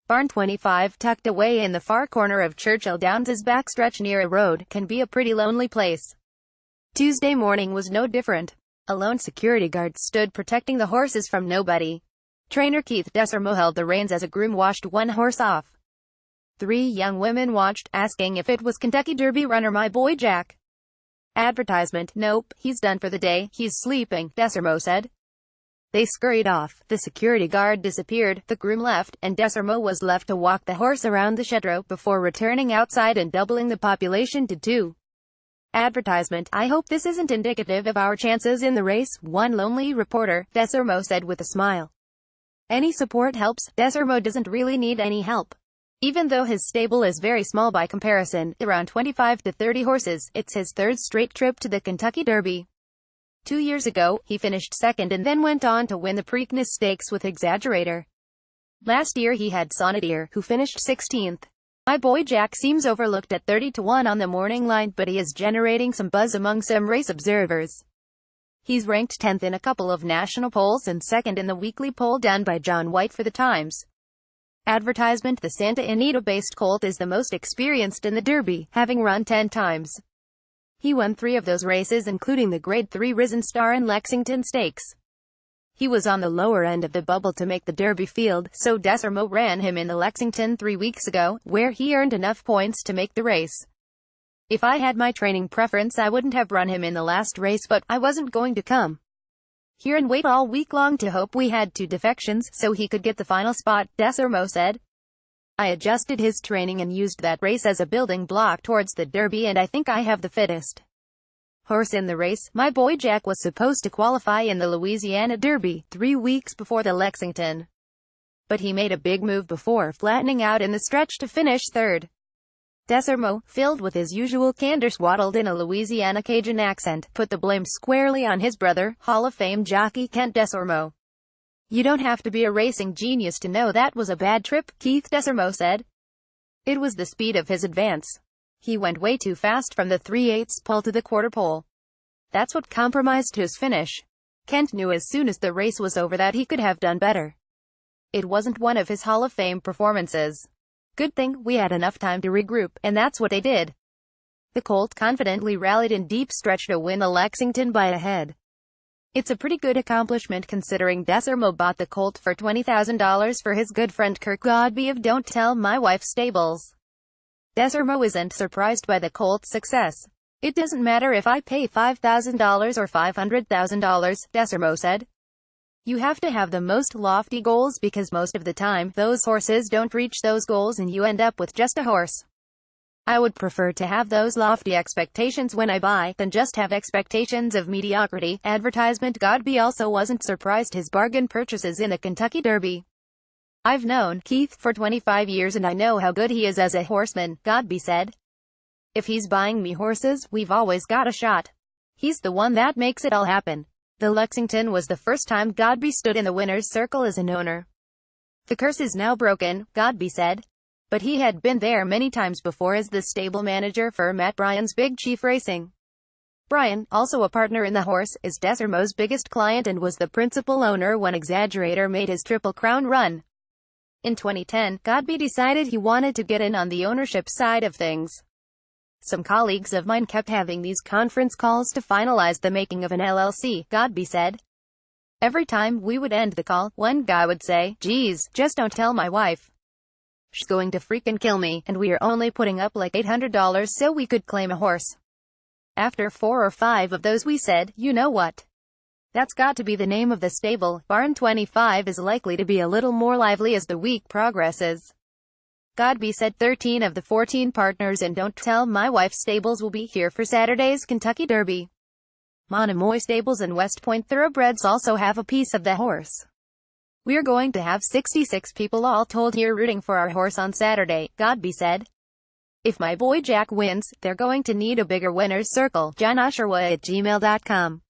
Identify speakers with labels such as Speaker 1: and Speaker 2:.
Speaker 1: Barn 25, tucked away in the far corner of Churchill Downs' backstretch near a road, can be a pretty lonely place. Tuesday morning was no different. A lone security guard stood protecting the horses from nobody. Trainer Keith Desormeaux held the reins as a groom washed one horse off. 3 young women watched, asking if it was Kentucky Derby runner my boy Jack. Advertisement: nope, he's done for the day, he's sleeping, Desormeaux said. They scurried off, the security guard disappeared, the groom left, and Desormeaux was left to walk the horse around the chateau before returning outside and doubling the population to 2. Advertisement: I hope this isn't indicative of our chances in the race, one lonely reporter, Desormeaux said with a smile. Any support helps. Desormeaux doesn't really need any help. Even though his stable is very small by comparison, around 25 to 30 horses, it's his 3rd straight trip to the Kentucky Derby. 2 years ago, he finished second and then went on to win the Preakness Stakes with Exaggerator. Last year he had Sonneteer, who finished 16th. My boy Jack seems overlooked at 30-1 on the morning line, but he is generating some buzz among some race observers. He's ranked 10th in a couple of national polls and 2nd in the weekly poll done by John White for the Times. Advertisement: the Santa Anita-based colt is the most experienced in the Derby, having run 10 times. He won 3 of those races, including the Grade 3 Risen Star and Lexington Stakes. He was on the lower end of the bubble to make the Derby field, so Desormeaux ran him in the Lexington 3 weeks ago, where he earned enough points to make the race. If I had my training preference I wouldn't have run him in the last race, but I wasn't going to come here and wait all week long to hope we had 2 defections, so he could get the final spot, Desormeaux said. I adjusted his training and used that race as a building block towards the Derby, and I think I have the fittest horse in the race. My boy Jack was supposed to qualify in the Louisiana Derby 3 weeks before the Lexington, but he made a big move before flattening out in the stretch to finish 3rd. Desormeaux, filled with his usual candor, swaddled in a Louisiana Cajun accent, put the blame squarely on his brother, Hall of Fame jockey Kent Desormeaux. You don't have to be a racing genius to know that was a bad trip, Keith Desormeaux said. It was the speed of his advance. He went way too fast from the 3/8 pole to the quarter pole. That's what compromised his finish. Kent knew as soon as the race was over that he could have done better. It wasn't one of his Hall of Fame performances. Good thing we had enough time to regroup, and that's what they did. The colt confidently rallied in deep stretch to win the Lexington by a head. It's a pretty good accomplishment considering Desormeaux bought the colt for $20,000 for his good friend Kirk Godby of Don't Tell My Wife Stables. Desormeaux isn't surprised by the colt's success. It doesn't matter if I pay $5,000 or $500,000, Desormeaux said. You have to have the most lofty goals because most of the time, those horses don't reach those goals and you end up with just a horse. I would prefer to have those lofty expectations when I buy, than just have expectations of mediocrity. Advertisement: Godby also wasn't surprised his bargain purchases in the Kentucky Derby. I've known Keith for 25 years and I know how good he is as a horseman, Godby said. If he's buying me horses, we've always got a shot. He's the one that makes it all happen. The Lexington was the first time Godby stood in the winner's circle as an owner. The curse is now broken, Godby said. But he had been there many times before as the stable manager for Matt Bryan's Big Chief Racing. Bryan, also a partner in the horse, is Desormeaux's biggest client and was the principal owner when Exaggerator made his Triple Crown run. In 2010, Godby decided he wanted to get in on the ownership side of things. Some colleagues of mine kept having these conference calls to finalize the making of an LLC, Godby said. Every time we would end the call, one guy would say, "Geez, just don't tell my wife. She's going to freaking kill me, and we are only putting up like $800 so we could claim a horse." After 4 or 5 of those we said, you know what? That's got to be the name of the stable. Barn 25 is likely to be a little more lively as the week progresses. Godby said 13 of the 14 partners in Don't Tell My Wife Stables will be here for Saturday's Kentucky Derby. Monomoy Stables and West Point Thoroughbreds also have a piece of the horse. We're going to have 66 people all told here rooting for our horse on Saturday, Godby said. If my boy Jack wins, they're going to need a bigger winner's circle. JohnOsherwa@gmail.com